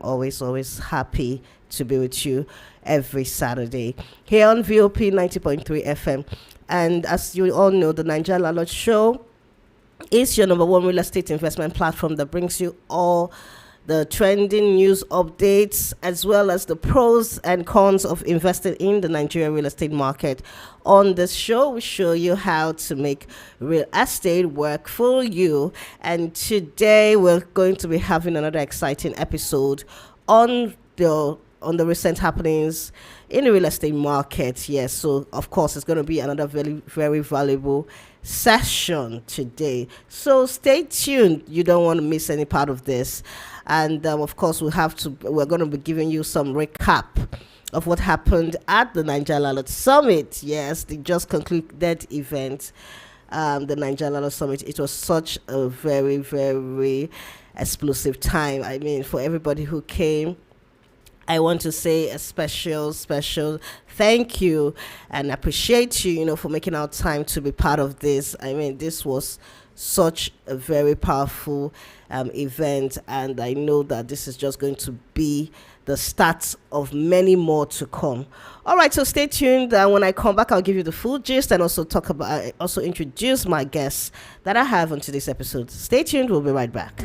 always happy to be with you every Saturday here on VOP 90.3 FM. And as you all know, the Nigeria Landlord Show is your number one real estate investment platform that brings you all the trending news updates, as well as the pros and cons of investing in the Nigerian real estate market. On this show, we show you how to make real estate work for you. And today, we're going to be having another exciting episode on the recent happenings in the real estate market. Yes, so of course, it's going to be another very, very valuable session today. So stay tuned. You don't want to miss any part of this. And of course, we're going to be giving you some recap of what happened at the Nigeria Landlord Summit. Yes, the just concluded event, the Nigeria Landlord Summit. It was such a very, very explosive time. I mean, for everybody who came, I want to say a special thank you and appreciate you, for making our time to be part of this. I mean, this was such a very powerful event, and I know that this is just going to be the start of many more to come. All right, so stay tuned. When I come back, I'll give you the full gist and also introduce my guests that I have on today's episode. Stay tuned. We'll be right back.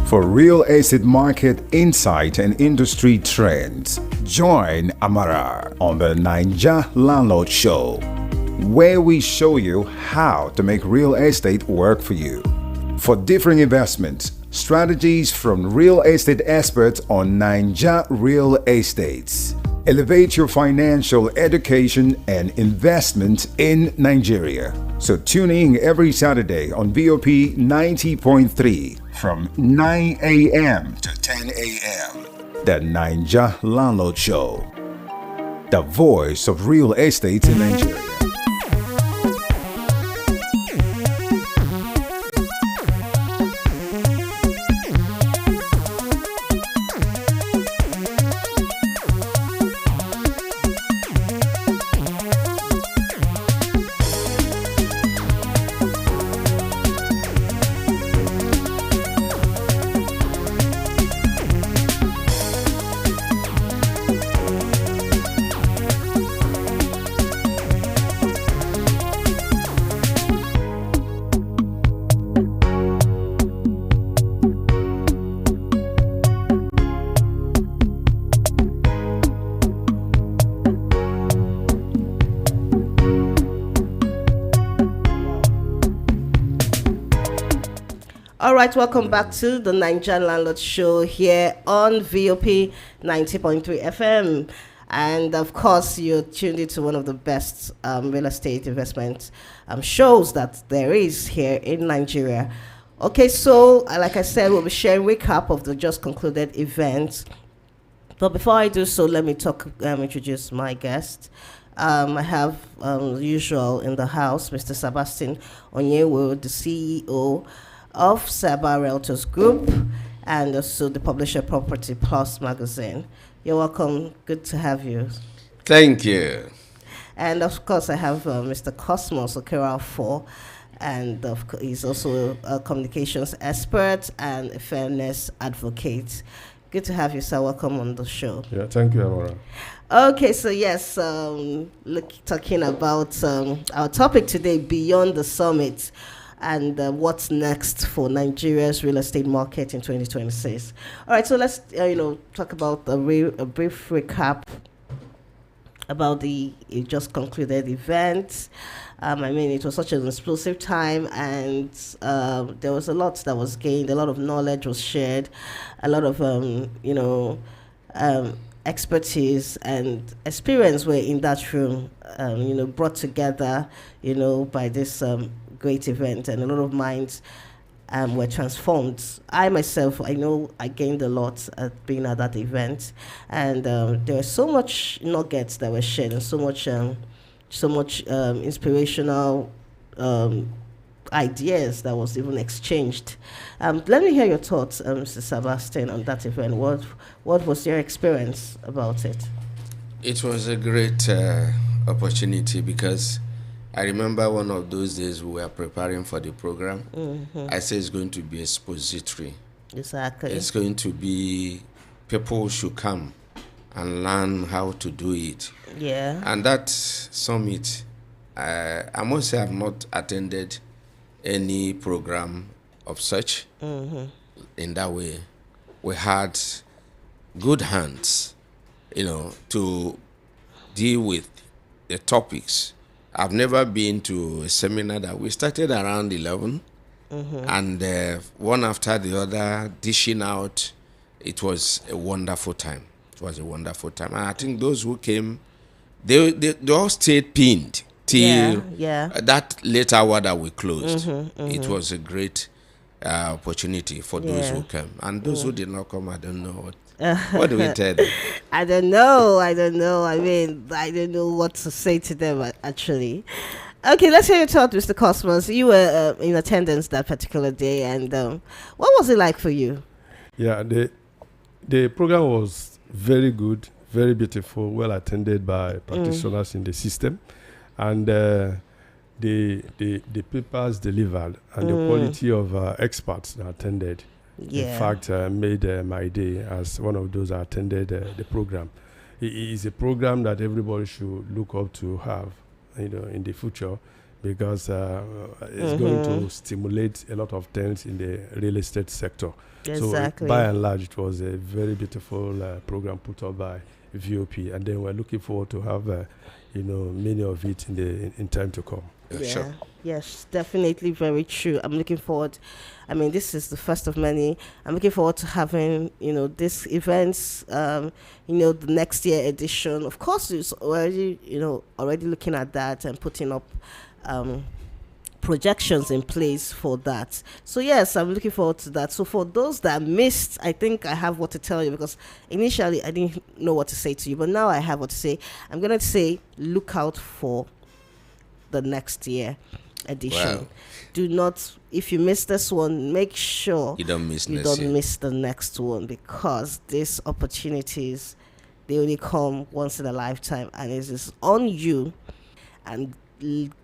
For real estate market insight and industry trends, join Amara on the Nigeria Landlord Show, where we show you how to make real estate work for you. For different investments, strategies from real estate experts on Nigeria Real Estates. Elevate your financial education and investment in Nigeria. So tune in every Saturday on VOP 90.3 from 9 a.m. to 10 a.m. The Nigeria Landlord Show, the voice of real estate in Nigeria. All right, welcome back to the Nigeria Landlord Show here on VOP 90.3 FM. And of course, you're tuned into one of the best real estate investment shows that there is here in Nigeria. Okay, so like I said, we'll be sharing a recap of the just concluded event. But before I do so, let me introduce my guest. I have, usual in the house, Mr. Sebastian Onyewo, the CEO of Saba Realtors Group, and also the publisher Property Plus magazine. You're welcome. Good to have you. Thank you. And of course, I have Mr. Cosmos Okerafor, and he's also a communications expert and a fairness advocate. Good to have you, sir. Welcome on the show. Yeah, thank you, Amara. Okay, so yes, talking about our topic today, Beyond the Summit, and what's next for Nigeria's real estate market in 2026. All right, so let's talk about a brief recap about the just concluded event. I mean, it was such an explosive time, and there was a lot that was gained, a lot of knowledge was shared, a lot of expertise and experience were in that room, brought together, by this great event, and a lot of minds were transformed. I myself, I know I gained a lot at being at that event, and there were so much nuggets that were shared, and so much inspirational ideas that was even exchanged. Let me hear your thoughts, Mr. Sebastian, on that event. What was your experience about it? It was a great opportunity because I remember one of those days we were preparing for the program. I said it's going to be expository. Exactly. It's going to be people should come and learn how to do it. Yeah. And that summit, I must say I've not attended any program of such in that way. We had good hands, to deal with the topics. I've never been to a seminar that we started around 11 and one after the other dishing out. It was a wonderful time. And I think those who came, they all stayed pinned till that late hour that we closed. It was a great opportunity for those who came. And those who did not come, I don't know what do we tell them? I don't know. I mean, I don't know what to say to them, actually. Okay, let's hear your thought, Mr. Cosmos. You were in attendance that particular day, and what was it like for you? Yeah, the program was very good, very beautiful, well attended by practitioners in the system, and the papers delivered and the quality of experts that attended. Yeah. In fact, made my day as one of those that attended the program. It is a program that everybody should look up to have, in the future, because it's going to stimulate a lot of things in the real estate sector. Exactly. So by and large, it was a very beautiful program put up by VOP, and then we're looking forward to have many of it in time to come. Yeah. Sure. Yes, definitely very true. I'm looking forward. I mean, this is the first of many. I'm looking forward to having, these events, the next year edition. Of course, it's already looking at that and putting up projections in place for that. So yes, I'm looking forward to that. So for those that missed, I think I have what to tell you, because initially I didn't know what to say to you, but now I have what to say. I'm going to say, look out for the next year edition. Wow. Do not, if you miss this one, make sure You don't miss you next don't year. miss the next one, because these opportunities, they only come once in a lifetime, and it is on you, and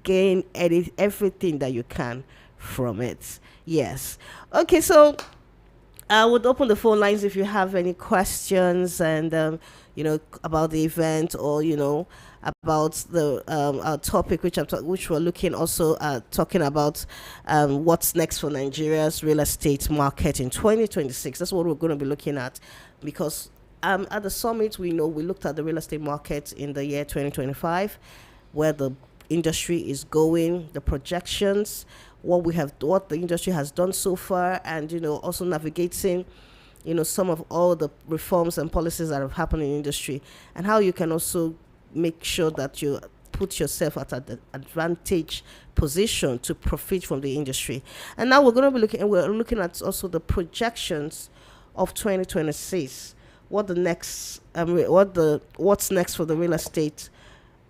gain everything that you can from it. Yes. Okay, so I would open the phone lines if you have any questions and about the event, or about the our topic, which we're looking also talking about what's next for Nigeria's real estate market in 2026. That's what we're going to be looking at, because at the summit we looked at the real estate market in the year 2025, where the industry is going, the projections, what the industry has done so far, and also navigating some of all the reforms and policies that have happened in the industry, and how you can also make sure that you put yourself at an advantage position to profit from the industry. And now we're looking at also the projections of 2026. What's next for the real estate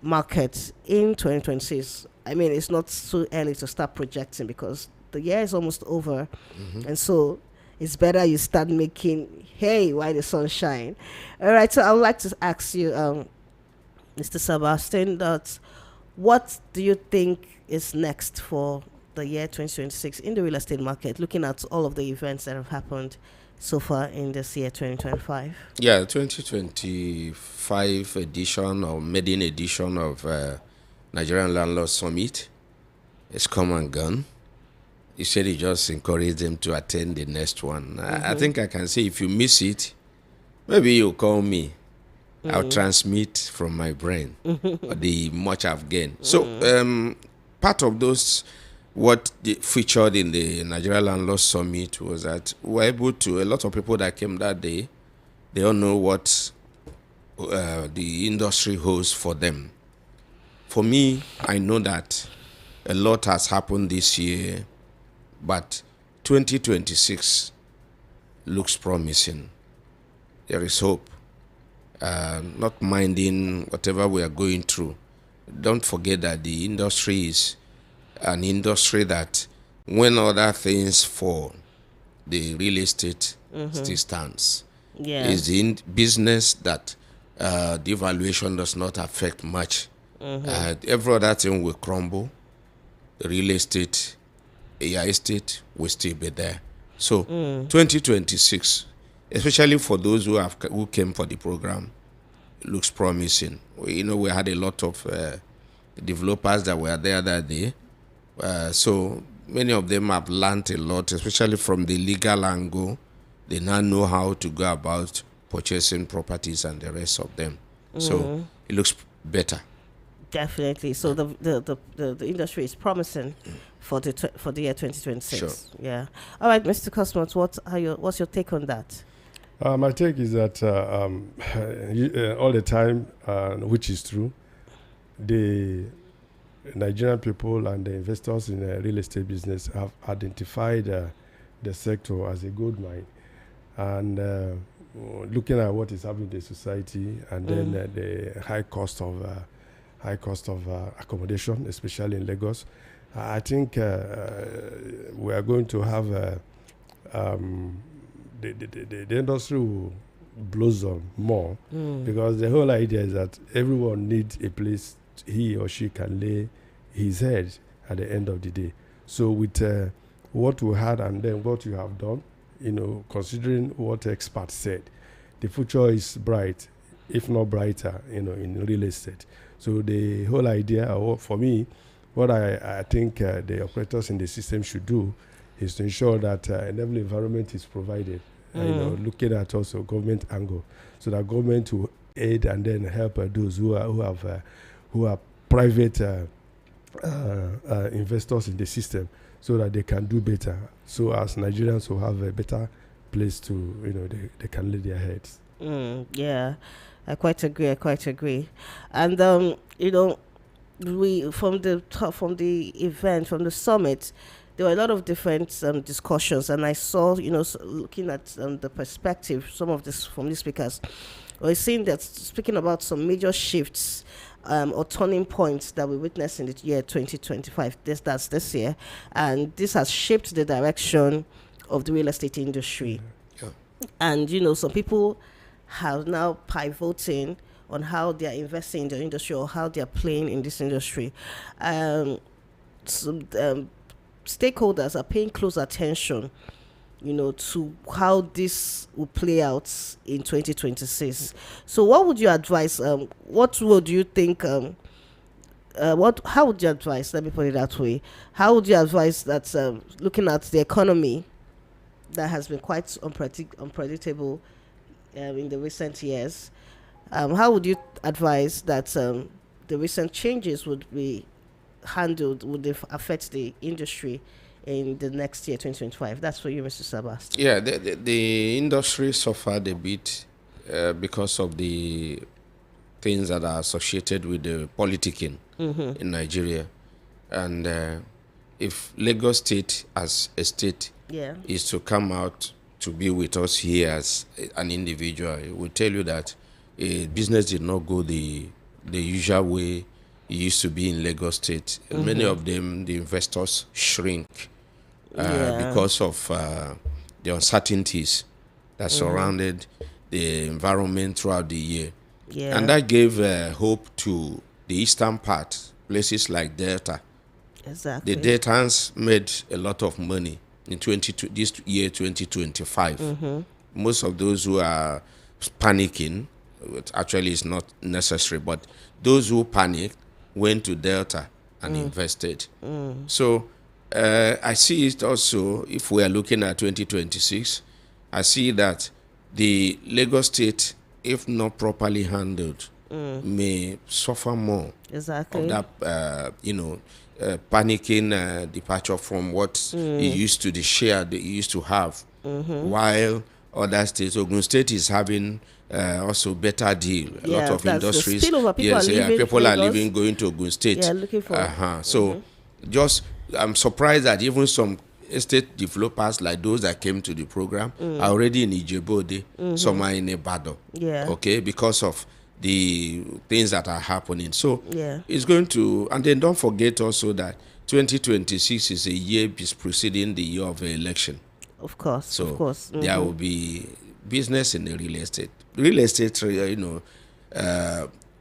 market in 2026? I mean, it's not too early to start projecting, because the year is almost over, and so it's better you start making hay while the sun shines. All right, so I would like to ask you, Mr. Sebastian, what do you think is next for the year 2026 in the real estate market, looking at all of the events that have happened so far in this year 2025? Yeah, 2025 edition or maiden edition of Nigerian Landlord Summit is come and gone. You said you just encourage them to attend the next one. I think I can say, if you miss it, maybe you call me. I'll transmit from my brain the much I've gained. So part of those what featured in the Nigeria Landlord Summit was that we were able to, a lot of people that came that day, they don't know what the industry holds for them. For me, I know that a lot has happened this year, but 2026 looks promising. There is hope. Not minding whatever we are going through. Don't forget that the industry is an industry that, when other things fall, the real estate still stands. Yeah. It's the business that the valuation does not affect much. Every other thing will crumble. The real estate, AI estate will still be there. So 2026, especially for those who came for the program, looks promising. We had a lot of developers that were there that day. So many of them have learned a lot, especially from the legal angle. They now know how to go about purchasing properties and the rest of them. So it looks better. Definitely. So the industry is promising for the year 2026. Sure. Yeah. All right, Mr. Cosmos, what's your take on that? My take is that all the time, which is true, the Nigerian people and the investors in the real estate business have identified the sector as a gold mine. And looking at what is happening in the society, and then the high cost of accommodation, especially in Lagos, I think we are going to have the industry will blossom more, because the whole idea is that everyone needs a place he or she can lay his head at the end of the day. So with what we had and then what you have done, considering what experts said, the future is bright, if not brighter, in real estate. So the whole idea, for me, what I think the operators in the system should do is to ensure that enabling environment is provided, looking at also government angle, so that government will aid and then help those who are private investors in the system, so that they can do better. So as Nigerians will have a better place to, they can lay their heads. Yeah, I quite agree. And we from the event, from the summit, there were a lot of different discussions, and I saw, looking at the perspective, some of this from the speakers, we're seeing that speaking about some major shifts or turning points that we witnessed in the year 2025. That's this year, and this has shaped the direction of the real estate industry. Yeah. And some people have now pivoting on how they are investing in the industry or how they are playing in this industry. Stakeholders are paying close attention, to how this will play out in 2026. So what would you advise? What would you think? How would you advise? Let me put it that way. How would you advise that, looking at the economy that has been quite unpredictable in the recent years, how would you advise that the recent changes would be handled, would they affect the industry in the next year, 2025? That's for you, Mr. Sabas. Yeah, the industry suffered a bit because of the things that are associated with the politicking in Nigeria. And if Lagos State as a state is to come out to be with us here as an individual, it will tell you that business did not go the usual way it used to be in Lagos State. Many of them, the investors shrink because of the uncertainties that surrounded the environment throughout the year. Yeah. And that gave hope to the eastern part, places like Delta. Exactly. The Deltans made a lot of money in this year 2025. Most of those who are panicking, which actually is not necessary, but those who panicked went to Delta and invested. So I see it also, if we are looking at 2026, I see that the Lagos State, if not properly handled, may suffer more Exactly. of that, panicking departure from what it used to, the share that it used to have, while other states, Ogun State is having also better deal. A lot of industries. People are leaving, going to Ogun State. Yeah, looking for. So, just I'm surprised that even some estate developers like those that came to the program are already in Ijebode, some are in Ibadan. Yeah. Okay, because of the things that are happening. So Yeah. it's going to, and then don't forget also that 2026 is a year preceding the year of the election. Of course. So Of course. there will be business in the real estate. Real estate,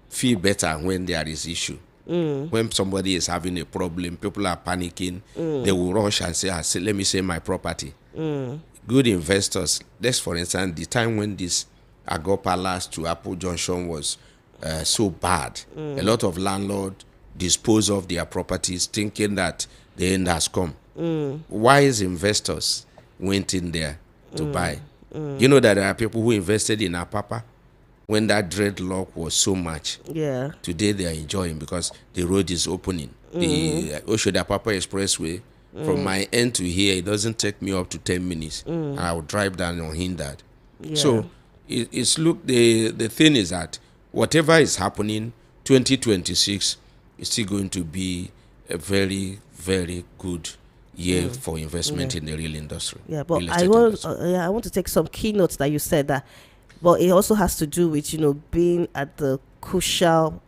feel better when there is issue. When somebody is having a problem, people are panicking, they will rush and say, let me sell my property. Good investors, let's for instance, the time when this Agor Palace to Apple Junction was so bad, a lot of landlords dispose of their properties thinking that the end has come. Wise investors went in there to buy. You know that there are people who invested in Apapa when that dreadlock was so much. Yeah. Today they are enjoying because the road is opening. The Oshoda Apapa Expressway, from my end to here, it doesn't take me up to 10 minutes. And I will drive down unhindered. Yeah. So it's look, the thing is that whatever is happening, 2026 is still going to be a very, very good year for investment in the real industry. Yeah, but real I estate want industry. I want to take some keynotes that you said that, but it also has to do with being at the crucial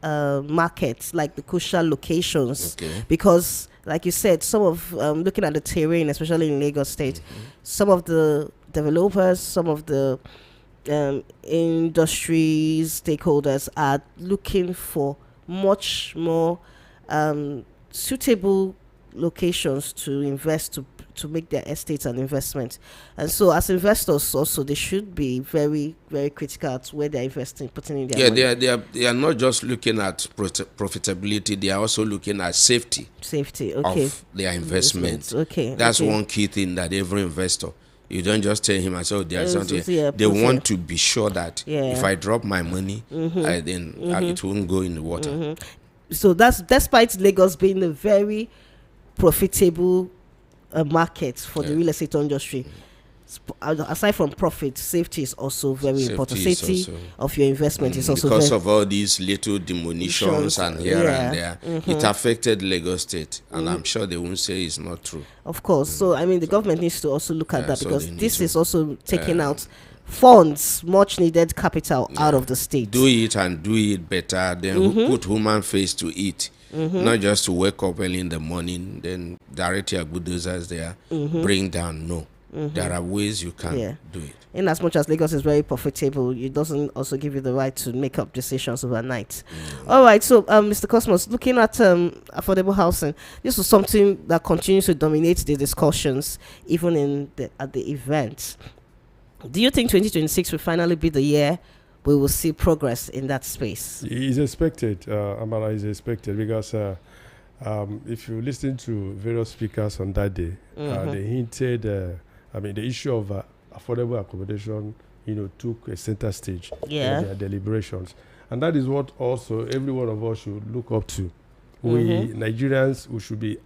markets, like the crucial locations, Okay. because like you said, some of looking at the terrain, especially in Lagos State, some of the developers, some of the industry stakeholders are looking for much more suitable locations to invest to make their estates an investment. And so as investors also, they should be very, very critical at where they're investing, putting in their money. They are not just looking at profitability, they are also looking at safety Okay. of their investment. Okay. That's okay. one key thing that every investor, you don't just tell him, I said, there's something. Yeah, They want to be sure that Yeah. if I drop my money, it won't go in the water. So that's despite Lagos being a very profitable market for the real estate industry. Aside from profit, safety is also very Safety important. is Safety also- of your investment is also Because very of all these little demolitions and here and there, it affected Lagos State, and I'm sure they won't say it's not true. Of course. So I mean, the government needs to also look at that, so because they need this to, is also taking out funds, much needed capital out of the state. Do it and do it better, then put human face to it. Not just to wake up early in the morning, then direct your bulldozers there, bring down. No. There are ways you can do it. In as much as Lagos is very profitable, it doesn't also give you the right to make up decisions overnight. All right, so Mr. Cosmos, looking at affordable housing, this was something that continues to dominate the discussions, even at the event. Do you think 2026 will finally be the year we will see progress in that space? It's expected, Amara, is expected, because if you listen to various speakers on that day, they hinted, the issue of affordable accommodation, took a center stage in their deliberations. And that is what also every one of us should look up to. We Nigerians, we should be,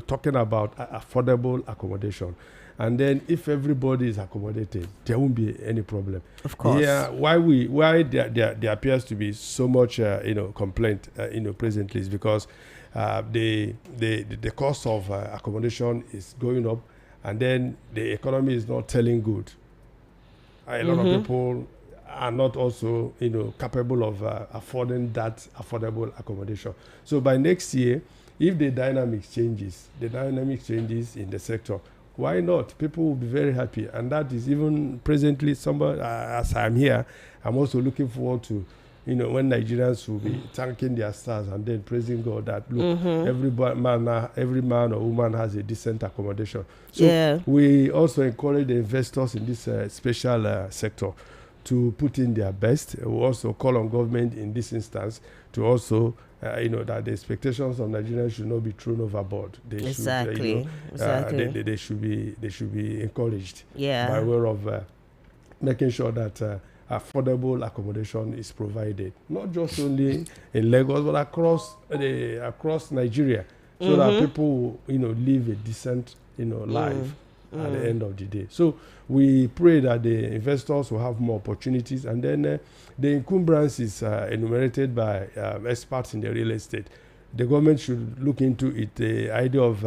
talking about affordable accommodation. And then if everybody is accommodated, there won't be any problem. Of course. Yeah, why there appears to be so much complaint presently is because the cost of accommodation is going up, and then the economy is not telling good. A lot of people are not also capable of affording that affordable accommodation. So by next year, if the dynamics changes in the sector, why not? People will be very happy. And that is even presently, somebody, as I'm here, I'm also looking forward to, when Nigerians will be thanking their stars and then praising God that, look, every man or woman has a decent accommodation. So we also encourage the investors in this special sector to put in their best. We also call on government in this instance to also that the expectations of Nigerians should not be thrown overboard. They exactly. They should be encouraged by way of making sure that affordable accommodation is provided, not just only in Lagos but across Nigeria, so that people live a decent life at the end of the day. So we pray that the investors will have more opportunities, and then the encumbrances enumerated by experts in the real estate the government should look into it. The idea of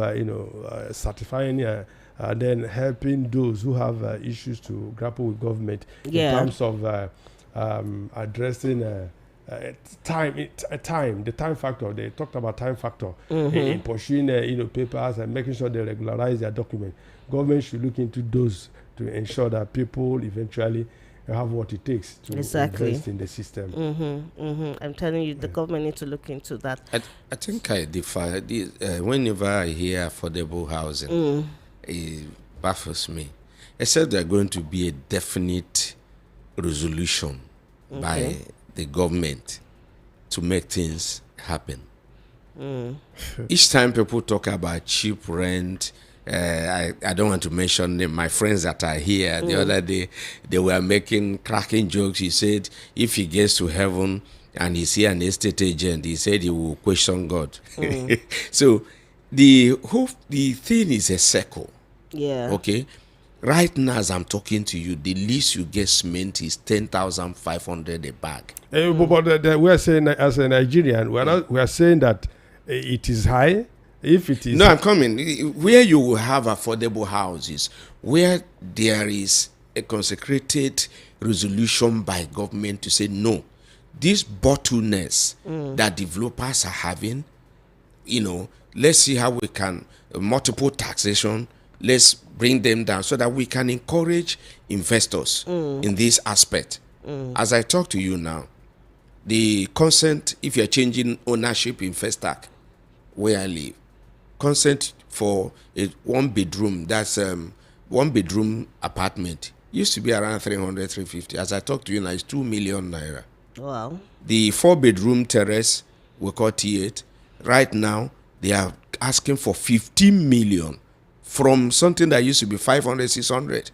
certifying and then helping those who have issues to grapple with government in terms of addressing the time factor. They talked about time factor in pursuing papers and making sure they regularize their document. Government should look into those to ensure that people eventually have what it takes to invest in the system. I'm telling you, the government needs to look into that. I think I defy this. Whenever I hear affordable housing, it baffles me. Except there's going to be a definite resolution by the government to make things happen. Each time people talk about cheap rent, I don't want to mention them. My friends that are here the other day, they were cracking jokes. He said if he gets to heaven and he see an estate agent, he said he will question God. So the thing is a circle. Yeah. Okay. Right now, as I'm talking to you, the least you get cement is 10,500 a bag. But we are saying, as a Nigerian, we are saying that it is high. If it is, no, I'm coming. Where you will have affordable houses, where there is a consecrated resolution by government to say no, these bottlenecks that developers are having, let's see how we can multiple taxation. Let's bring them down so that we can encourage investors in this aspect. As I talk to you now, the consent, if you're changing ownership in Festac, where I live, consent for a one-bedroom, that's one-bedroom apartment, used to be around 300, 350. As I talk to you now, it's 2 million naira. Wow. The 4-bedroom terrace, we call T8, right now, they are asking for 15 million. From something that used to be 500, 600.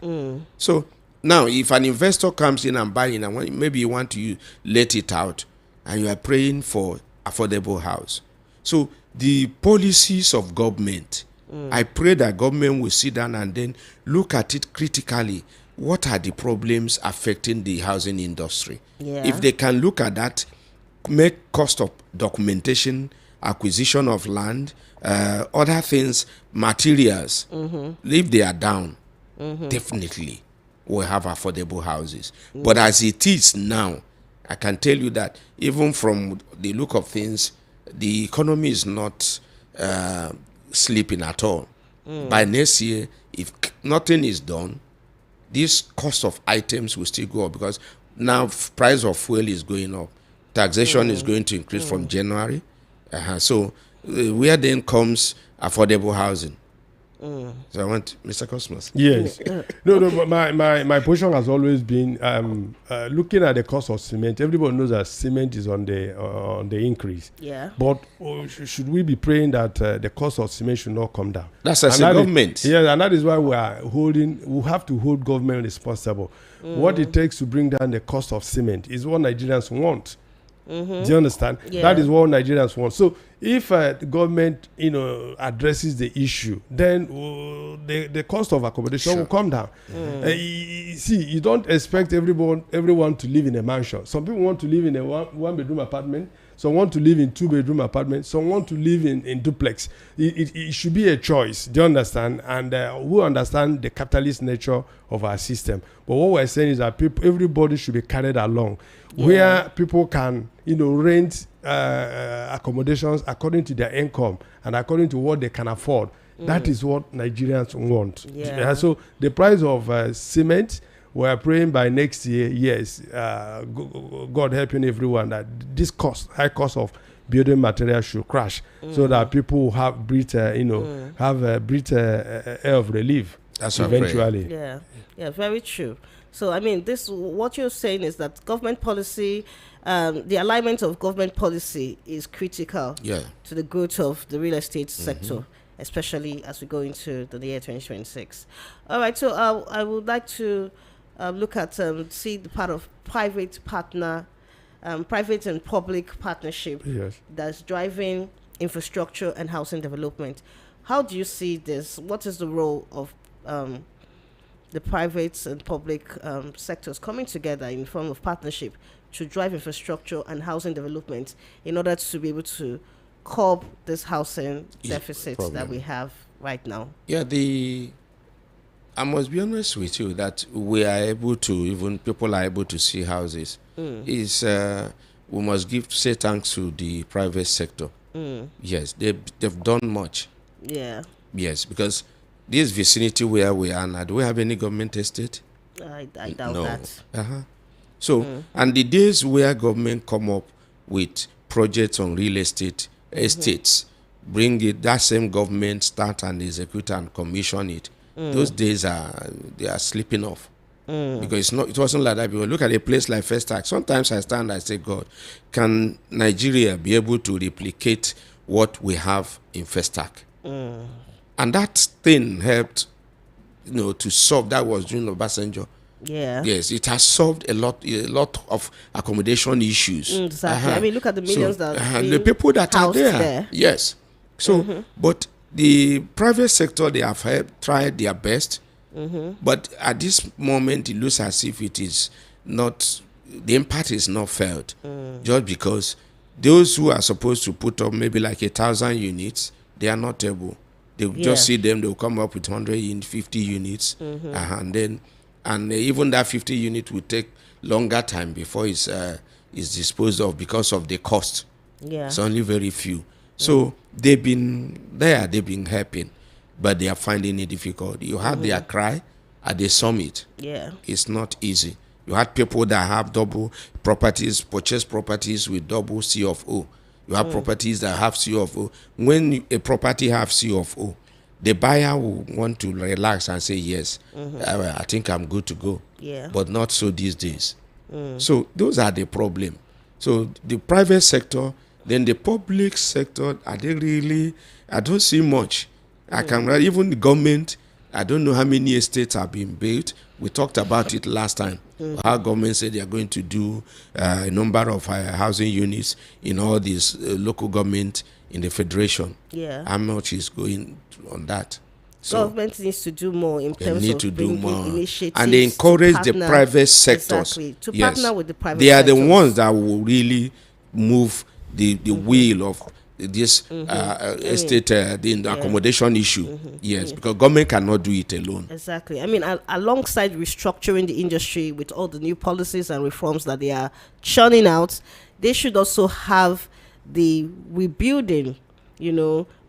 So now, if an investor comes in and buying, and maybe you want to let it out, and you are praying for affordable house. So the policies of government, I pray that government will sit down and then look at it critically. What are the problems affecting the housing industry? Yeah. If they can look at that, make cost of documentation, acquisition of land, other things, materials, if they are down, definitely we'll have affordable houses. But as it is now, I can tell you that even from the look of things, the economy is not sleeping at all. By next year, if nothing is done, this cost of items will still go up because now price of fuel is going up. Taxation is going to increase from January. So where then comes affordable housing? So I want Mr. Cosmos. Yes. No, but my position has always been looking at the cost of cement. Everybody knows that cement is on the increase. Yeah. But should we be praying that the cost of cement should not come down? That's as a government. Yeah, and that is why we have to hold government responsible. What it takes to bring down the cost of cement is what Nigerians want. Do you understand? Yeah. That is what Nigerians want. So if the government, addresses the issue, then the cost of accommodation will come down. See, you don't expect everyone to live in a mansion. Some people want to live in a one-bedroom apartment. Some want to live in 2-bedroom apartments. Some want to live in duplex. It should be a choice. Do you understand? And we understand the capitalist nature of our system. But what we're saying is that everybody should be carried along, where people can, rent accommodations according to their income and according to what they can afford. That is what Nigerians want. Yeah. So the price of cement, we are praying by next year, yes, God helping everyone, that this high cost of building materials should crash, so that people will have air of relief. That's eventually. Yeah, very true. So I mean, what you're saying is that government policy, the alignment of government policy is critical to the growth of the real estate sector, especially as we go into the year 2026. All right, so I would like to look at see the part of private and public partnership that's driving infrastructure and housing development. How do you see this? What is the role of the private and public sectors coming together in form of partnership to drive infrastructure and housing development in order to be able to curb this housing Yeah, deficit problem. that we have right now? Yeah, I must be honest with you that we are able to, even people are able to see houses. Is we must say thanks to the private sector. Yes, they've done much. Yeah, Yes, because this vicinity where we are now, do we have any government estate? I doubt No. that. So, and the days where government come up with projects on real estate, estates, bring it, that same government start and execute and commission it. Those days they are slipping off. Because it wasn't like that. Because look at a place like Festac. Sometimes I stand and I say, God, can Nigeria be able to replicate what we have in Festac? And that thing helped, to solve. That was during Obasanjo. Yeah. Yes, it has solved a lot of accommodation issues. Exactly. I mean, look at the millions that the people that are housed there. Yes. So, but the private sector, they have tried their best. But at this moment, it looks as if it is not, the impact is not felt. Just because those who are supposed to put up maybe like 1,000 units, they are not able. They just see them, they'll come up with 150 units. And even that 50 unit will take longer time before it's disposed of because of the cost. Yeah. It's only very few. So they've been there, they've been helping, but they are finding it difficult. You had their cry at the summit. Yeah. It's not easy. You had people that have double properties, purchase properties with double C of O. You have properties that have C of O. When a property have C of O, the buyer will want to relax and say, yes, I think I'm good to go. Yeah. But not so these days. So those are the problem. So the private sector, then the public sector, are they really, I don't see much. I can even the government, I don't know how many estates have been built. We talked about it last time. How government said they are going to do a number of housing units in all these local government in the federation. Yeah. How much is going on that? So Government needs to do more in they terms need of to do bringing more, initiatives and they encourage to the partner- private sectors. Exactly. To Yes. partner with the private They are the sectors. ones that will really move the wheel of this estate, the accommodation issue. Yes, because government cannot do it alone. Exactly. I mean, alongside restructuring the industry with all the new policies and reforms that they are churning out, they should also have the rebuilding,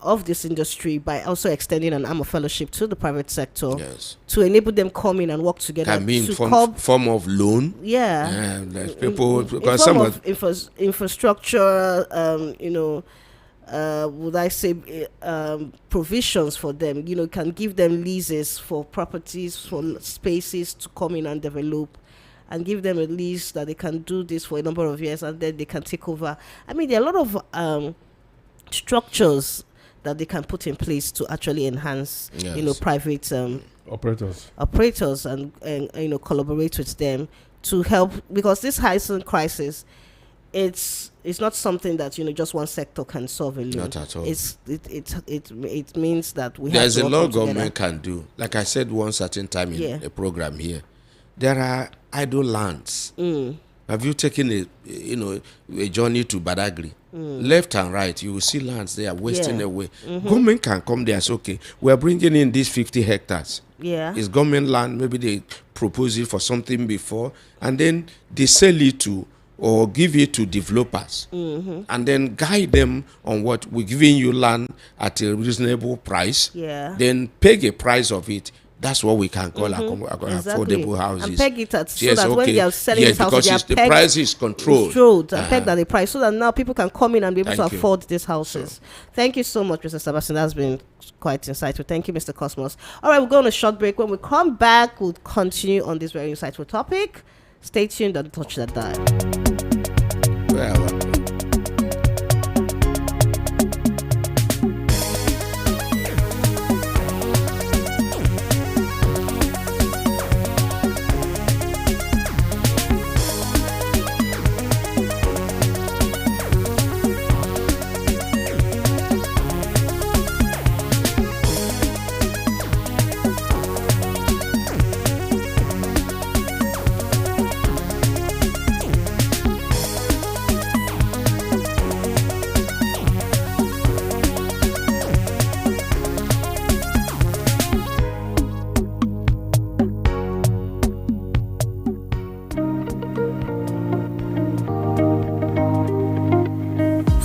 of this industry by also extending an arm of fellowship to the private sector Yes, to enable them come in and work together. can be in to form of loan. yeah. Like people, in because form some of infrastructure, would I say provisions for them, can give them leases for properties, for spaces to come in and develop, and give them a lease that they can do this for a number of years and then they can take over. I mean, there are a lot of structures that they can put in place to actually enhance, Yes. private Operators. and collaborate with them to help, because this housing crisis, it's not something that just one sector can solve alone. Not at all. It means that we There's have a to lot work government can do. Like I said one certain time in a program here, there are idle lands. Have you taken a journey to Badagry? Left and right, you will see lands they are wasting away. Government can come there and say, okay, we're bringing in these 50 hectares. Yeah. It's government land. Maybe they propose it for something before, and then they sell it to or give it to developers, and then guide them on what we're giving you land at a reasonable price. Yeah. Then peg a price of it. That's what we can call Exactly. affordable houses. And peg it at so Yes, that when okay. they are selling Yes, this house, because they are the pegged- price is controlled. and pegged at the price, so that now people can come in and be able to Thank you. afford these houses. Thank you so much, Mr. Sebastian. That's been quite insightful. Thank you, Mr. Cosmos. All right, we'll go on a short break. When we come back, we'll continue on this very insightful topic. Stay tuned. Don't touch that dial. Well,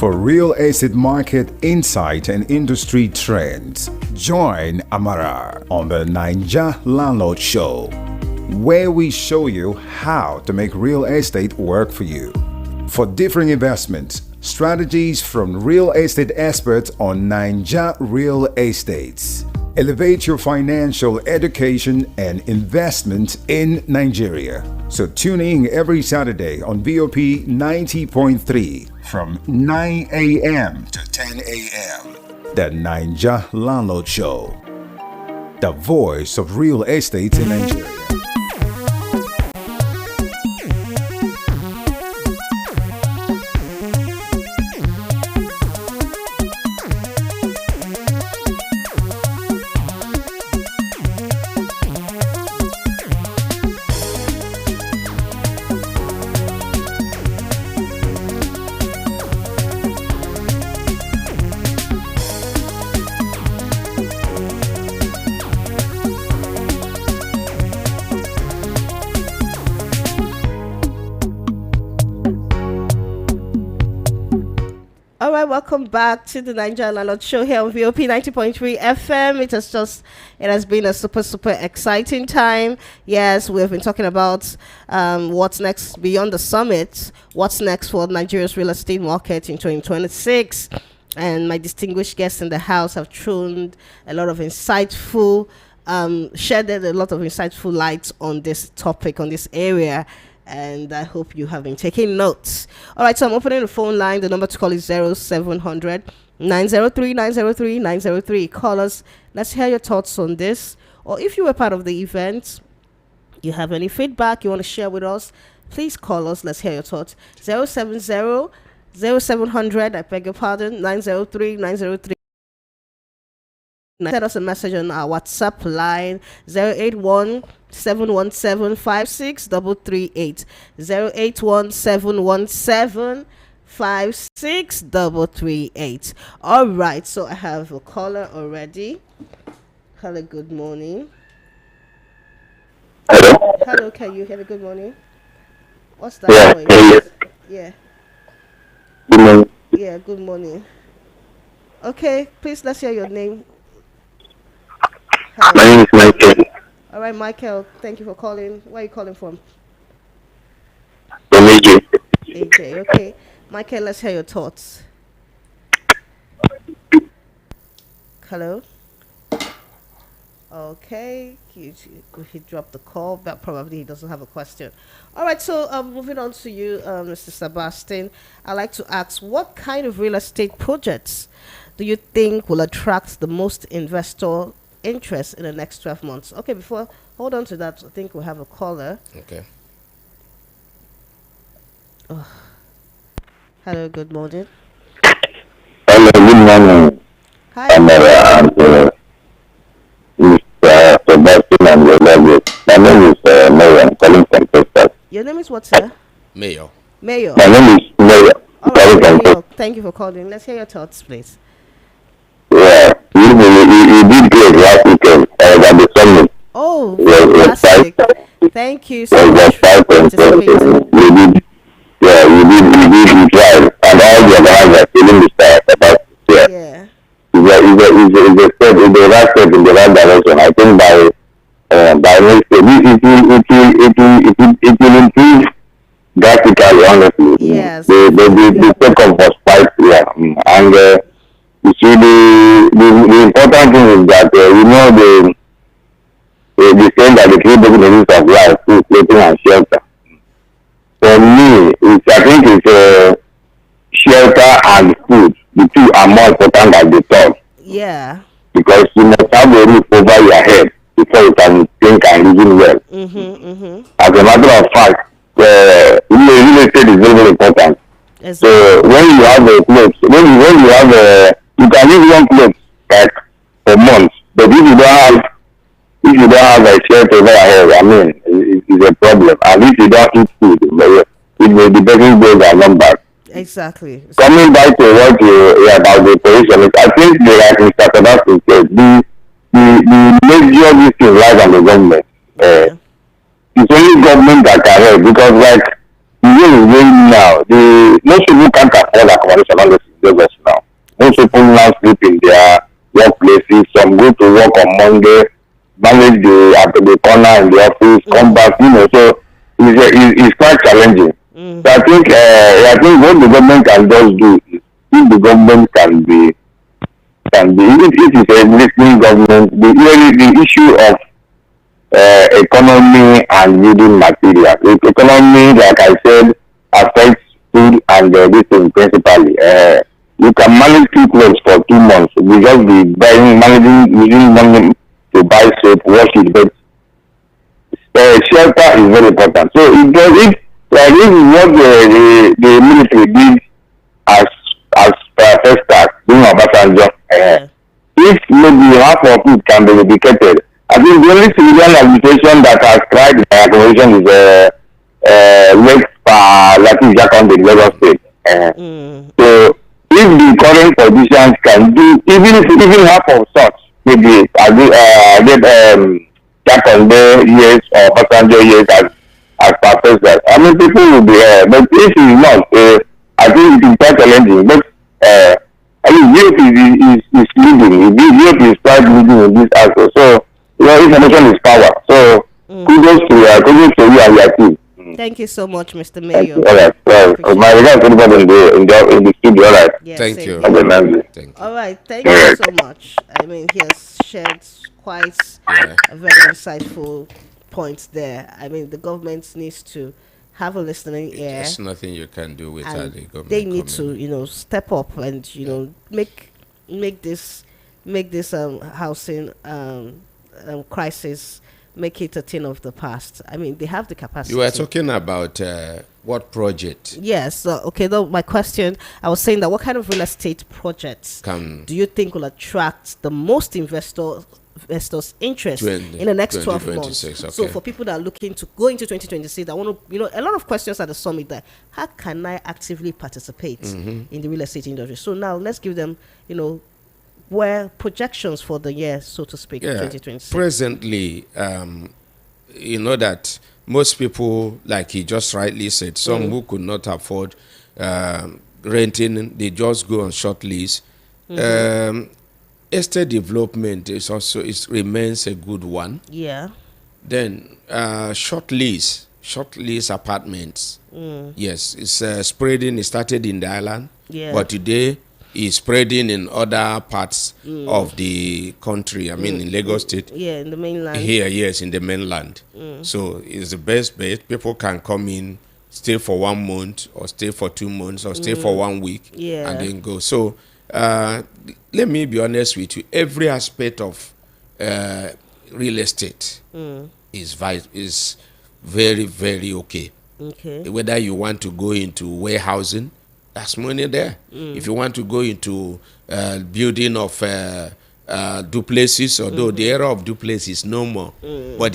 For real estate market insight and industry trends, join Amara on the Ninja Landlord Show, where we show you how to make real estate work for you. For different investments, strategies from real estate experts on Ninja Real Estates. Elevate your financial education and investment in Nigeria. So tune in every Saturday on VOP 90.3 from 9 a.m. to 10 a.m. The Ninja Landlord Show, the voice of real estate in Nigeria. Welcome back to the Niger Landlord Show here on VOP 90.3 FM. It has been a super exciting time. Yes, we've been talking about what's next beyond the summit, what's next for Nigeria's real estate market in 2026. And my distinguished guests in the house have thrown a lot of insightful, shedded a lot of insightful light on this topic, on this area. And I hope you have been taking notes. All right, so I'm opening the phone line. The number to call is 0700 903 903 903. Call us. Let's hear your thoughts on this. Or if you were part of the event, you have any feedback you want to share with us, please call us. Let's hear your thoughts. 070 0700, I beg your pardon, 903 903. Send us a message on our WhatsApp line 081-717-56338 081-717-56338. All right, so I have a caller already. Hello, good morning. Hello, can you hear me? Good morning. What's that noise? Yeah. Good morning. Yeah, good morning. Okay, please let's hear your name. My name is Michael. All right, Michael, thank you for calling. Where are you calling from? From AJ. AJ, okay. Michael, let's hear your thoughts. Hello? Okay, he dropped the call, but probably he doesn't have a question. All right, so moving on to you, Mr. Sebastian. I'd like to ask, what kind of real estate projects do you think will attract the most investor interest in the next 12 months? Okay, hold on to that. I think we have a caller. Okay. Oh. Hello, good morning. Hello, good morning. Hi. Mr. Sebastian and your lady. My name is Mayor. I'm calling from Texas. Your name is what, sir? Mayor. Mayor. My name is Mayor. All right, Mayor. Thank you for calling. Let's hear your thoughts, please. Yeah, you did great last weekend at the summit. Oh, fantastic. Thank you so much for participating. You tried. And all the organizers feeling the style about it. Yeah. It's a step in the right step in the right direction. I think by next year, it will improve drastically, honestly. Yes. The second was quite clear. And you see, the important thing is that the saying that the three basic needs of life, food, clothing, and shelter. For me, I think it's shelter and food. The two are more important than the third. Yeah. Because you must have a roof over your head before you can think and reason well. As a matter of fact, real estate is very, very important. Exactly. So when you have a clothes, when you have you can use one clothes like for months, but if you don't have a shirt over your head, I mean, it's a problem. And if you don't eat food, the person goes are not back. Exactly. Coming back to what you about the position, I think like Mr. Sebastian said, the major issue lies on the government. It's only government that can help, because like the way it's going now, most people can't afford accommodation, honestly. most people now sleep in their workplaces. Some go to work on Monday, manage the corner in the office, come back. So it's quite challenging. So I think what the government can just do is, if the government can be if it's a listening government, the issue of economy and building material. Economy, like I said, affects food and this thing principally. You can manage 2 clothes for 2 months. You just be using money to buy soap, wash it, but shelter is very important. So if this is what the military did as first start during Obasanjo. If maybe half of it can be dedicated, I think the only civilian administration that has tried the accommodation is Lake Latif Jakonde in Lagos State. So if the current politicians can do even half of such, maybe Jakonde years or Obasanjo years as professors, I mean people will be but if it's not, I think it is quite challenging. But I mean, youth is leading. Youth is quite leading in this aspect. So, information is power. So, kudos to you and your team. Thank you so much, Mr. Mayor. All right. Well, my regards to everybody in the studio. All right. Yes, Thank you. Thank you. All right. Thank you so much. I mean, he has shared quite a very insightful points there. I mean, the government needs to have a listening ear. There's nothing you can do without the government. They need to, step up and make this housing crisis, make it a thing of the past. I mean, they have the capacity. You were talking about what project? Yes. Okay. Though my question, I was saying that what kind of real estate projects do you think will attract the most investors' interest in the next 12 months? Okay. So for people that are looking to go into 2026, I want to, a lot of questions at the summit that how can I actively participate in the real estate industry? So now let's give them, where projections for the year, so to speak, 2026. Presently, that most people, like he just rightly said, some who could not afford renting, they just go on short lease. Estate development remains a good one. Yeah. Then short lease apartments. Yes, it's spreading. It started in the island, but today is spreading in other parts of the country. I mean, in Lagos State. Yeah, in the mainland. Here, yes, in the mainland. So it's the best bet. People can come in, stay for 1 month, or stay for 2 months, or stay for 1 week, and then go. So let me be honest with you. Every aspect of real estate is very, very okay. Okay. Whether you want to go into warehousing, that's money there. If you want to go into building of duplexes, although the era of duplexes is no more, but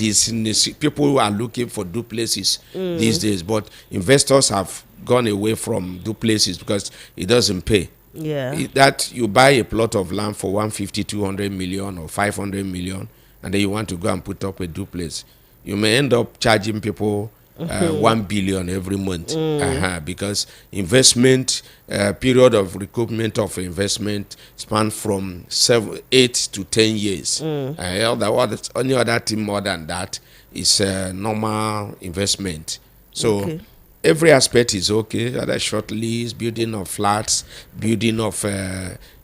people are looking for duplexes these days. But investors have gone away from duplexes because it doesn't pay. Yeah. That you buy a plot of land for 150, 200 million or 500 million, and then you want to go and put up a duplex, you may end up charging people 1 billion every month because investment period of recoupment of investment span from 8 to 10 years. Any other thing more than that is normal investment. So every aspect is okay. Other short lease, building of flats, building of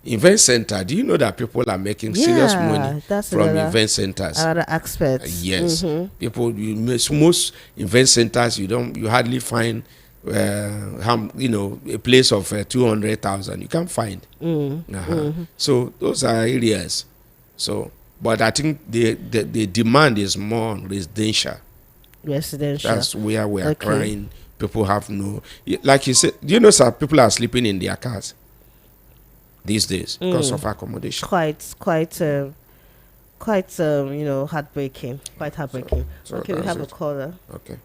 event center. Do you know that people are making serious money from event centers? Other aspects. Yes, people. Most event centers, you hardly find a place of 200,000. You can't find. So those are areas. So, but I think the demand is more on residential. That's where we are trying. People have like you said. Sir, people are sleeping in their cars these days because of accommodation. Quite heartbreaking. Quite heartbreaking. So we have a caller. Okay.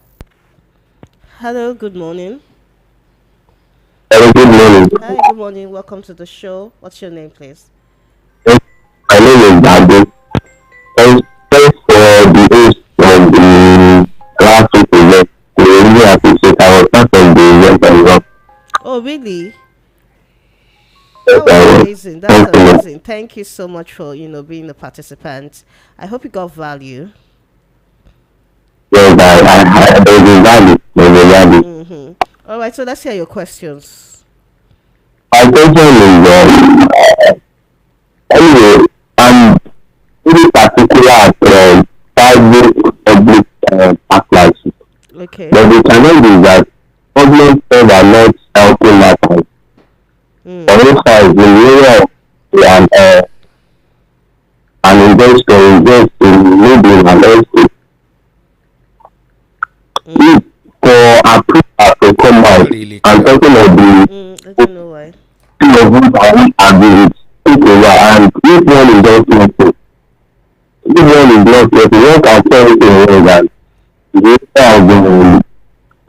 Hello, good morning. Hello, good morning. Hi, good morning. Welcome to the show. What's your name, please? My name is Dadu. Thanks for the host of the last week event. We really appreciate our part of the event as well. Oh, really? That was amazing. That's Thank you. amazing. Thank you so much for being a participant. I hope you got value. Yes, there's a value. There's a value. All right, so let's hear your questions. My question is, anyway, I'm really particular at private public partnership. Okay. But the challenge is that government firms are not helping matters. For instance, the area of an investor invest in maybe an estate. If for approval to come out, Really I'm clear. talking of the I don't know why. of which I agree with take over, and if one is not careful, if one is not careful, one can tell it away that they have been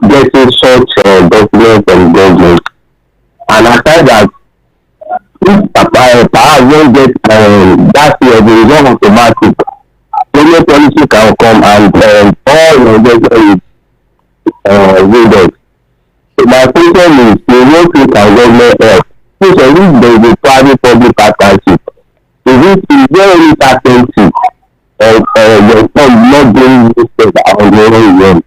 getting such documents from government. And aside that, if perhaps one get that year the result automatic, government policy can come and all your investment is waived. So my question is, the way to can government help? So if there is a private public partnership, is there any certainty of your fund not being listed on the own?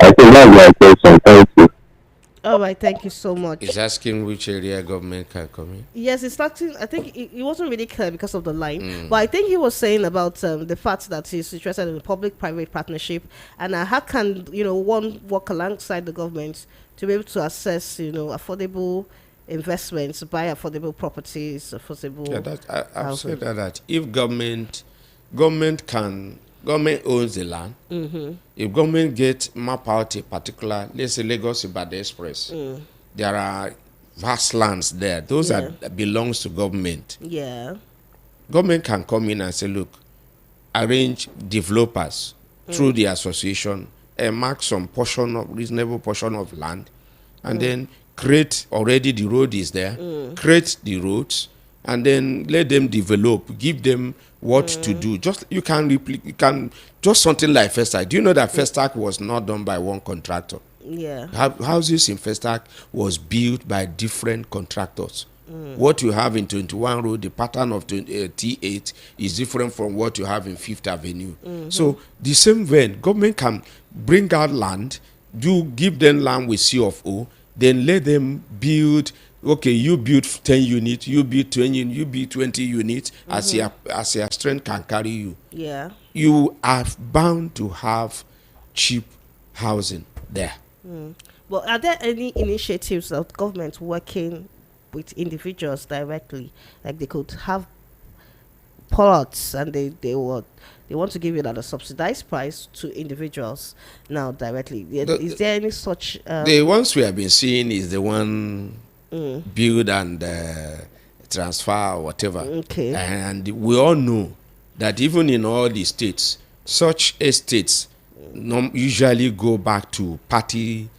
I think that's my question. Thank you. All right, thank you so much. He's asking which area government can come in. Yes, it's starting. I think it wasn't really clear because of the line, but I think he was saying about the fact that he's interested in a public-private partnership, and how can one work alongside the government to be able to assess affordable investments, buy affordable properties, affordable. Yeah, I've said that if government owns the land. If government gets map out a particular, let's say Lagos Ibadan Express, there are vast lands there. Those are belongs to government. Yeah. Government can come in and say, look, arrange developers through the association and mark some reasonable portion of land, and then create, already the road is there, create the roads, and then let them develop, give them what to do. Just you can just something like Festac. Do you know that Festac was not done by one contractor? Yeah. Houses in Festac was built by different contractors. What you have in 21 Road, the pattern of T8 is different from what you have in Fifth Avenue. So the same vein, government can bring out land, give them land with C of O, then let them build. Okay, you build 10 units, you build 20 units, you build 20 units, as your strength can carry you. Yeah. You are bound to have cheap housing there. Well, are there any initiatives of government working with individuals directly? Like they could have plots and they want to give it at a subsidized price to individuals now directly. Is there any such? The ones we have been seeing is the one build and transfer or whatever. Okay. And we all know that even in all the states, such estates usually go back to party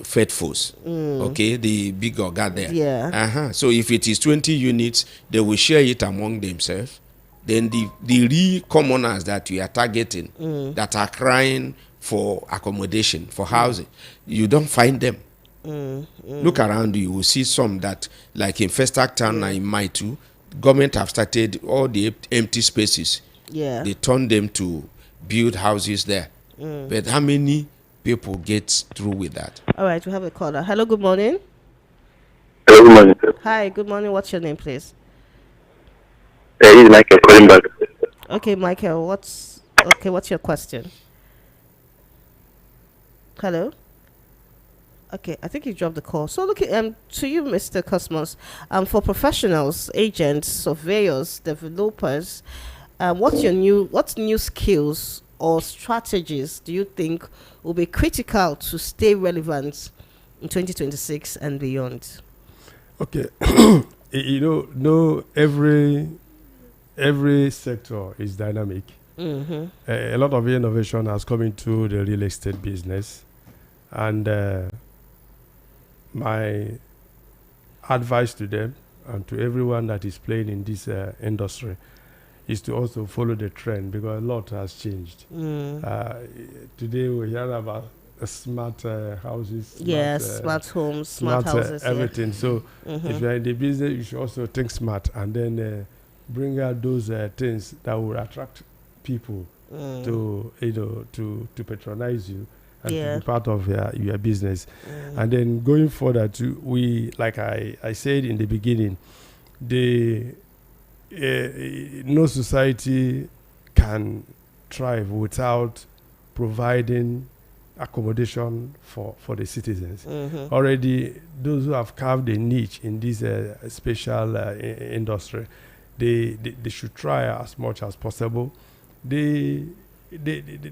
faithfuls. Okay, the big organ there. Yeah. So if it is 20 units, they will share it among themselves. Then the real commoners that you are targeting, that are crying for accommodation, for housing, you don't find them. Look around you will see some that, like in Festac Town and in Maitu, government have started all the empty spaces. Yeah. They turn them to build houses there. But how many people get through with that? All right, we have a caller. Hello, good morning. Good morning. Hi, good morning. What's your name, please? This is Michael calling back. Okay, Michael. What's your question? Hello. Okay, I think you dropped the call. So look, to you, Mr. Cosmos, for professionals, agents, surveyors, developers, what new skills or strategies do you think will be critical to stay relevant in 2026 and beyond? Okay, every sector is dynamic. A lot of innovation has come into the real estate business, and my advice to them and to everyone that is playing in this industry is to also follow the trend, because a lot has changed. Today we hear about smart houses. Smart homes, smart houses, everything. So if you're in the business, you should also think smart and then bring out those things that will attract people to to patronize you and to be part of your business. And then going further, we like I said in the beginning, no society can thrive without providing accommodation for the citizens. Already, those who have carved a niche in this special industry, they should try as much as possible. They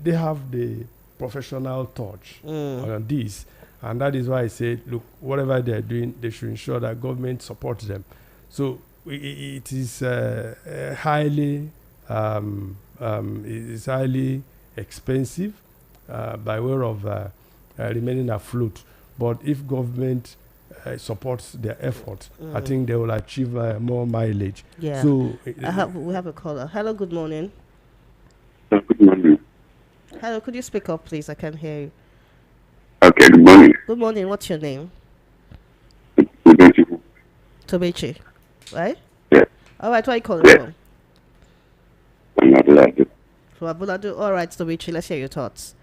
have the professional touch on this, and that is why I say, look, whatever they are doing, they should ensure that government supports them. So it is highly expensive by way of remaining afloat. But if government supports their effort, I think they will achieve more mileage. Yeah. So we have a caller. Hello, good morning. Good morning. Hello, could you speak up, please? I can't hear you. Okay, good morning. Good morning. What's your name? Tobechi, right? Yeah. All right, where are you calling Yeah. from? I'm not allowed to. From Abuladu. All right, Tobechi, let's hear your thoughts.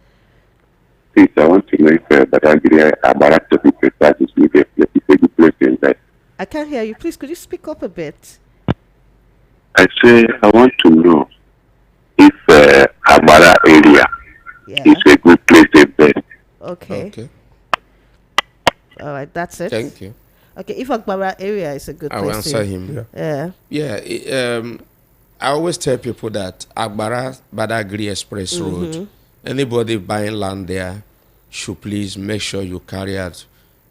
Please, I want to know if Badagry Abarat shopping center is a good place to invest. I can't hear you. Please, could you speak up a bit? I say I want to know if Abara area Yeah. is a good place to invest. Okay. Okay. All right, that's it. Thank you. Okay, if Agbara area is a good I will place answer to... him. Yeah. Yeah. I always tell people that Agbara Badagry Express Road, anybody buying land there should please make sure you carry out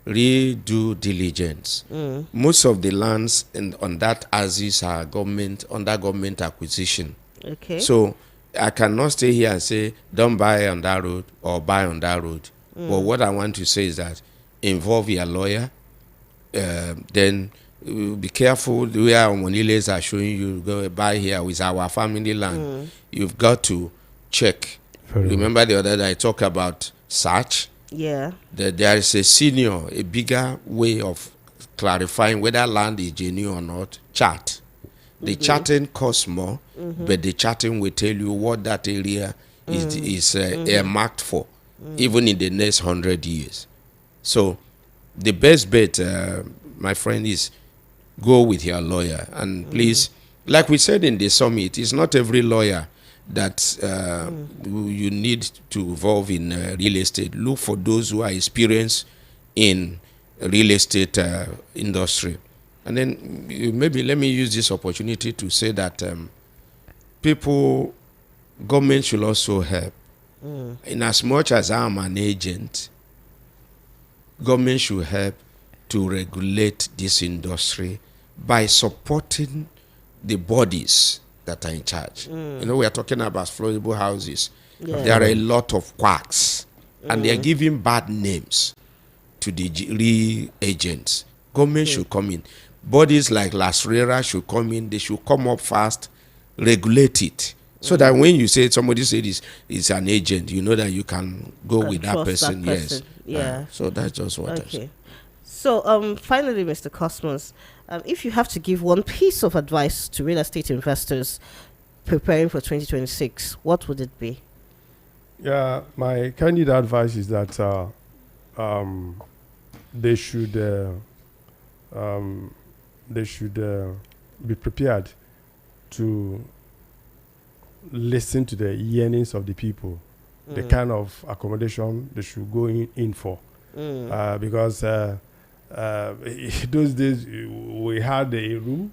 due diligence. Most of the lands on that axis are under government acquisition. Okay. So I cannot stay here and say don't buy on that road or buy on that road. But what I want to say is that involve your lawyer. Then be careful where Moniles are showing you go buy here with our family land. You've got to check. Remember the other day I talked about search. Yeah. There is a bigger way of clarifying whether land is genuine or not. Chart. The charting costs more, but the charting will tell you what that area is earmarked for, even in the next 100 years. So the best bet, my friend, is go with your lawyer. And please, like we said in the summit, it's not every lawyer that you need to involve in real estate. Look for those who are experienced in real estate industry. And then maybe let me use this opportunity to say that government should also help. In as much as I am an agent, government should help to regulate this industry by supporting the bodies that are in charge. You know, we are talking about affordable houses. Yeah. There are a lot of quacks, and they are giving bad names to the real agents. Government should come in. Bodies like Las Rera should come in. They should come up fast, regulate it. So that when you say somebody said is an agent, you know that you can go with that person. Yes. Yeah. So that's just what I Okay. say. So, finally, Mr. Cosmos, if you have to give one piece of advice to real estate investors preparing for 2026, what would it be? Yeah, my candid advice is that they should be prepared to listen to the yearnings of the people, the kind of accommodation they should go in for, because those days we had a room.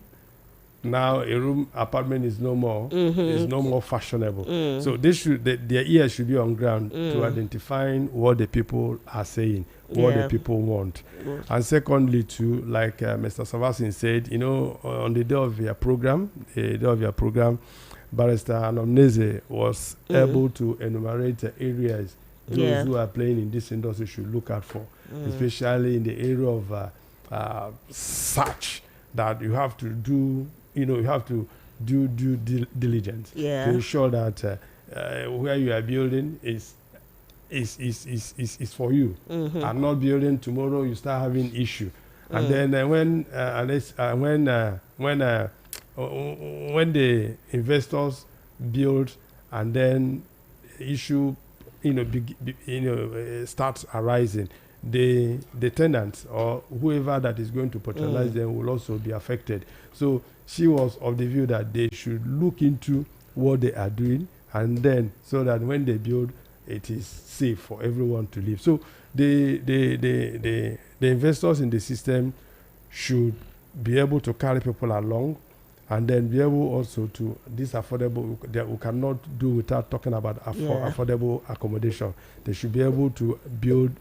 Now a room apartment is no more. Is no more fashionable. So their ears should be on ground to identifying what the people are saying, what the people want. And secondly, too, like Mr. Savasin said, you know, on the day of your program, Barrister Anamneze was able to enumerate the areas those who are playing in this industry should look out for, especially in the area of search that you have to do. You know, you have to do due diligence to ensure that where you are building is is for you, and not building tomorrow you start having issue. And then when the investors build and then issue starts arising, the tenants or whoever that is going to patronize them will also be affected. So she was of the view that they should look into what they are doing, and then so that when they build, it is safe for everyone to live. So the investors in the system should be able to carry people along, and then be able also to this affordable that we cannot do without talking about affordable accommodation. They should be able to build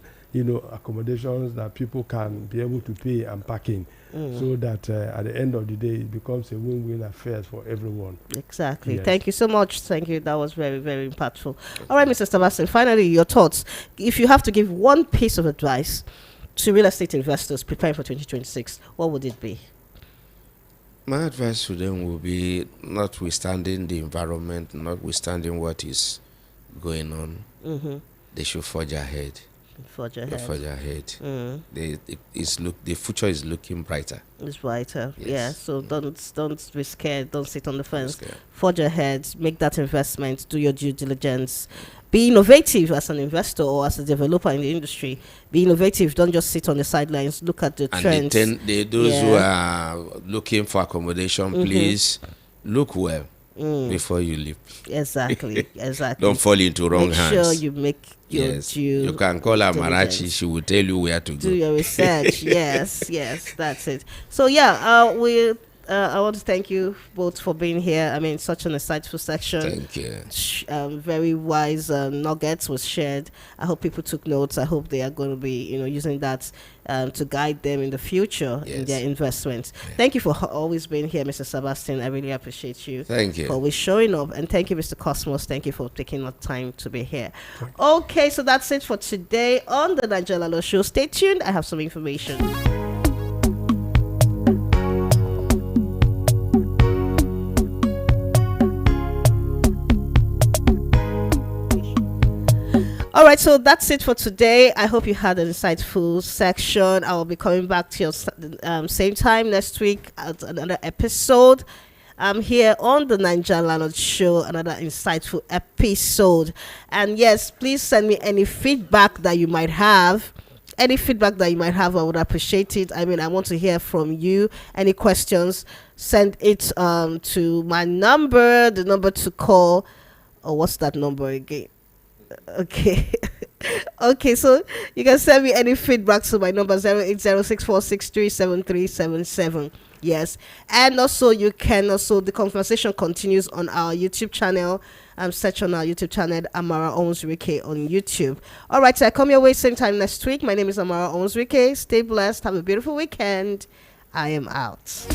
accommodations that people can be able to pay and pack in, so that at the end of the day it becomes a win-win affair for everyone. Exactly. Yes. Thank you so much. Thank you. That was very, very impactful. All right, Mr. Sebastian, finally, your thoughts. If you have to give one piece of advice to real estate investors preparing for 2026, what would it be? My advice to them will be, notwithstanding the environment, notwithstanding what is going on, they should forge ahead. Forge ahead. Forge ahead. The future is looking brighter. It's brighter. Yes. Yeah. So don't be scared. Don't sit on the fence. Scared. Forge ahead. Make that investment. Do your due diligence. Be innovative as an investor or as a developer in the industry. Be innovative. Don't just sit on the sidelines. Look at the trends. And those who are looking for accommodation, please look well before you leave. Exactly. Don't fall into wrong hands. Make sure you make your due. You can call her diligence. Marachi. She will tell you where to go. Do your research. yes, that's it. So I want to thank you both for being here. I mean, such an insightful section. Thank you. Very wise nuggets was shared. I hope people took notes. I hope they are going to be, using that to guide them in the future in their investments. Thank you for always being here, Mr. Sebastian. I really appreciate you. Thank you for always showing up, and thank you, Mr. Cosmos. Thank you for taking the time to be here. Okay, so that's it for today on the Naija Lalo Show. Stay tuned. I have some information. All right, so that's it for today. I hope you had an insightful section. I will be coming back to you same time next week at another episode. I'm here on the Naija Landlord Show, another insightful episode. And yes, please send me any feedback that you might have. Any feedback that you might have, I would appreciate it. I mean, I want to hear from you. Any questions, send it to my number, the number to call. Oh, what's that number again? Okay. Okay, so you can send me any feedback to my number 08064637377. Yes, and also the conversation continues on our YouTube channel. Search on our YouTube channel, Amara Onwuzurike on YouTube. All right, so I come your way same time next week. My name is Amara Onwuzurike. Stay blessed. Have a beautiful weekend. I am out.